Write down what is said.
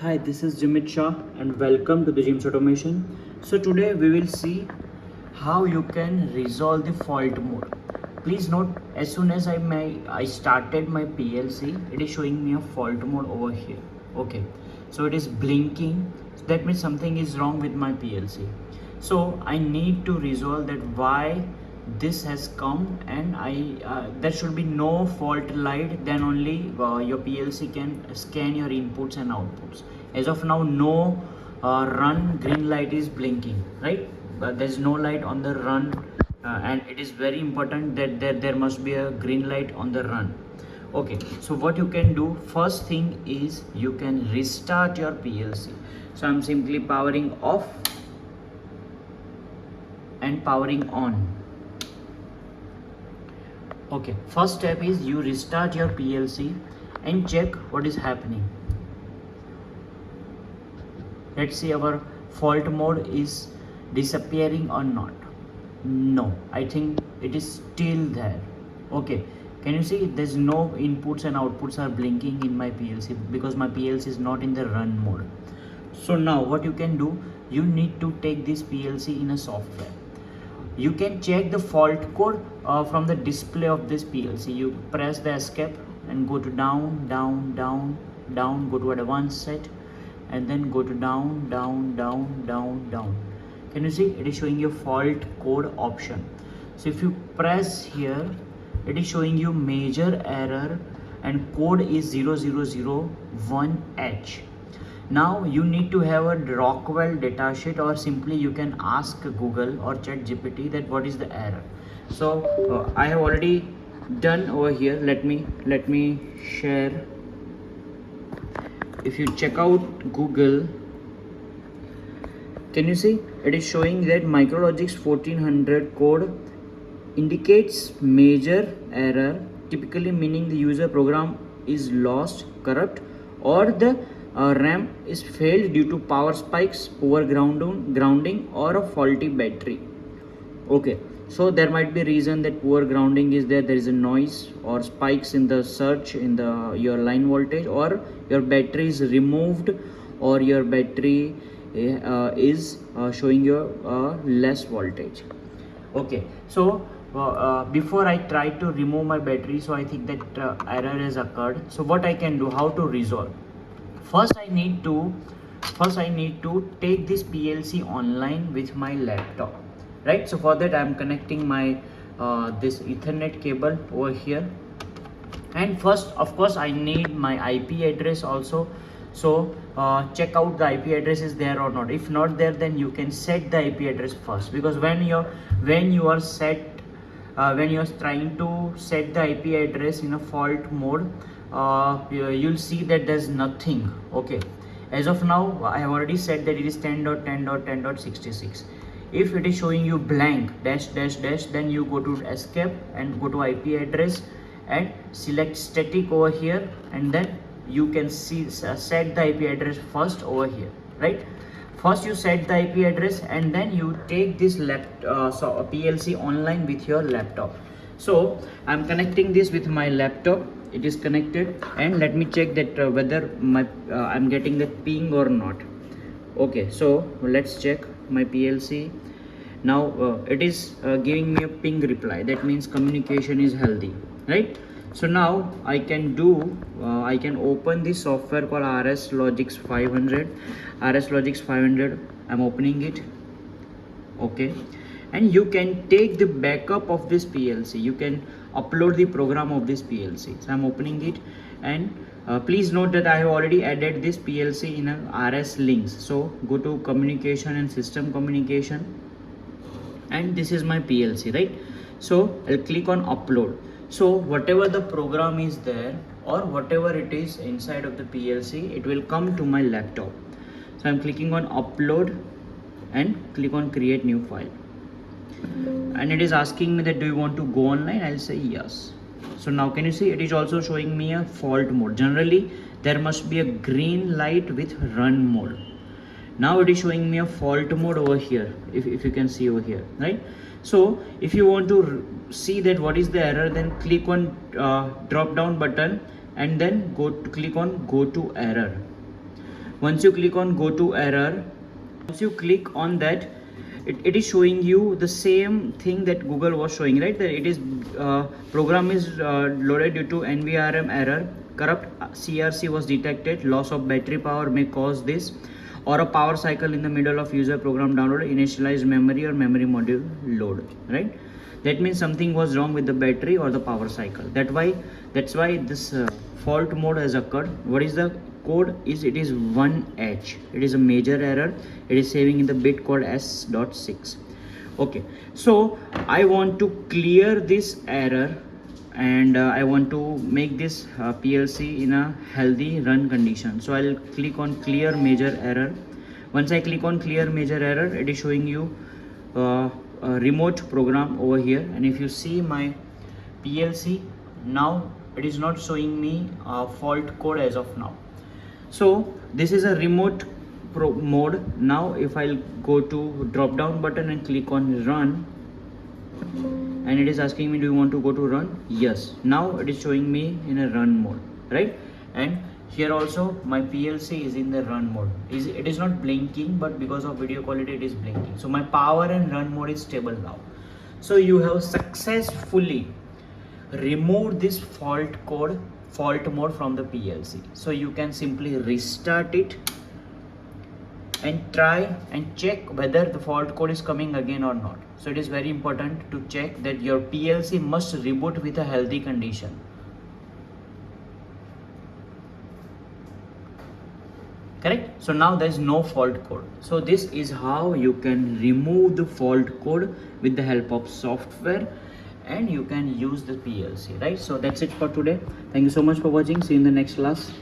Hi, this is Jimit Shah and welcome to the Gyms Automation. So today we will see how you can resolve the fault mode. Please note, as soon as I started my PLC, it is showing me a fault mode over here. Okay, so it is blinking. So that means something is wrong with my PLC. So I need to resolve that why this has come, and there should be no fault light, then only your PLC can scan your inputs and outputs. As of now, no run green light is blinking, right? But there's no light on the run, and it is very important that there must be a green light on the run. Okay, so what you can do, first thing is you can restart your PLC. So I'm simply powering off and powering on. Okay, first step is you restart your PLC and check what is happening. Let's see our fault mode is disappearing or not. No, I think it is still there. Okay, can you see there's no inputs and outputs are blinking in my PLC because my PLC is not in the run mode. So now what you can do, you need to take this PLC in a software. You can check the fault code from the display of this PLC. You press the escape and go to down, down, down, down, go to advanced set, and then go to down, down, down, down, down. Can you see it is showing you fault code option? So if you press here, it is showing you major error and code is 0001H. Now you need to have a Rockwell datasheet, or simply you can ask Google or ChatGPT that what is the error. So I have already done over here. Let me share. If you check out Google, can you see it is showing that MicroLogix 1400 code indicates major error, typically meaning the user program is lost, corrupt, or the RAM is failed due to power spikes, poor grounding, or a faulty battery. Okay, so there might be a reason that poor grounding is there is a noise or spikes in the surge in your line voltage, or your battery is removed, or your battery is showing your less voltage. Okay, so before I try to remove my battery, so I think that error has occurred. So what I can do, how to resolve? First I need to take this PLC online with my laptop, right? So for that I am connecting my this Ethernet cable over here, and first of course I need my IP address also. So check out the IP address is there or not. If not there, then you can set the IP address first, because when you are trying to set the IP address in a fault mode, you'll see that there's nothing. Okay, as of now I have already said that it is 10.10.10.66. if it is showing you blank dash dash dash, then you go to escape and go to IP address and select static over here, and then you can see set the IP address first over here, right? First you set the IP address, and then you take this PLC online with your laptop. So I'm connecting this with my laptop. It is connected, and let me check that whether my I'm getting the ping or not. Okay, so let's check my PLC. Now it is giving me a ping reply. That means communication is healthy, right? So now I can open this software called RSLogix 500. RSLogix 500, I'm opening it. Okay, and you can take the backup of this PLC. You can upload the program of this PLC. So I'm opening it, and please note that I have already added this PLC in a RS links. So go to communication and system communication, and this is my PLC, right? So I'll click on upload. So whatever the program is there, or whatever it is inside of the PLC, it will come to my laptop. So I'm clicking on upload and click on create new file, and it is asking me that do you want to go online. I'll say yes. So now can you see it is also showing me a fault mode. Generally there must be a green light with run mode. Now it is showing me a fault mode over here, if you can see over here, right? So if you want to see that what is the error, then click on drop down button and then click on go to error. Once you click on go to error, once you click on that, it is showing you the same thing that Google was showing, right? That it is program is loaded due to NVRM error, corrupt CRC was detected, loss of battery power may cause this, or a power cycle in the middle of user program download, initialized memory or memory module load, right? That means something was wrong with the battery or the power cycle. That's why this fault mode has occurred. What is the code? It is 1H. It is a major error. It is saving in the bit code S.6. Okay, so I want to clear this error, and I want to make this PLC in a healthy run condition. So I'll click on clear major error. Once I click on clear major error, it is showing you a remote program over here, and if you see my PLC now, it is not showing me fault code as of now. So this is a remote mode. Now if I'll go to drop down button and click on run, and it is asking me, do you want to go to run? Yes. Now it is showing me in a run mode, right? And here also my PLC is in the run mode. It is not blinking, but because of video quality it is blinking. So my power and run mode is stable now. So you have successfully removed this fault mode from the PLC. So you can simply restart it and try and check whether the fault code is coming again or not. So it is very important to check that your PLC must reboot with a healthy condition. Correct? So now there is no fault code. So this is how you can remove the fault code with the help of software, and you can use the PLC, right? So that's it for today. Thank you so much for watching. See you in the next class.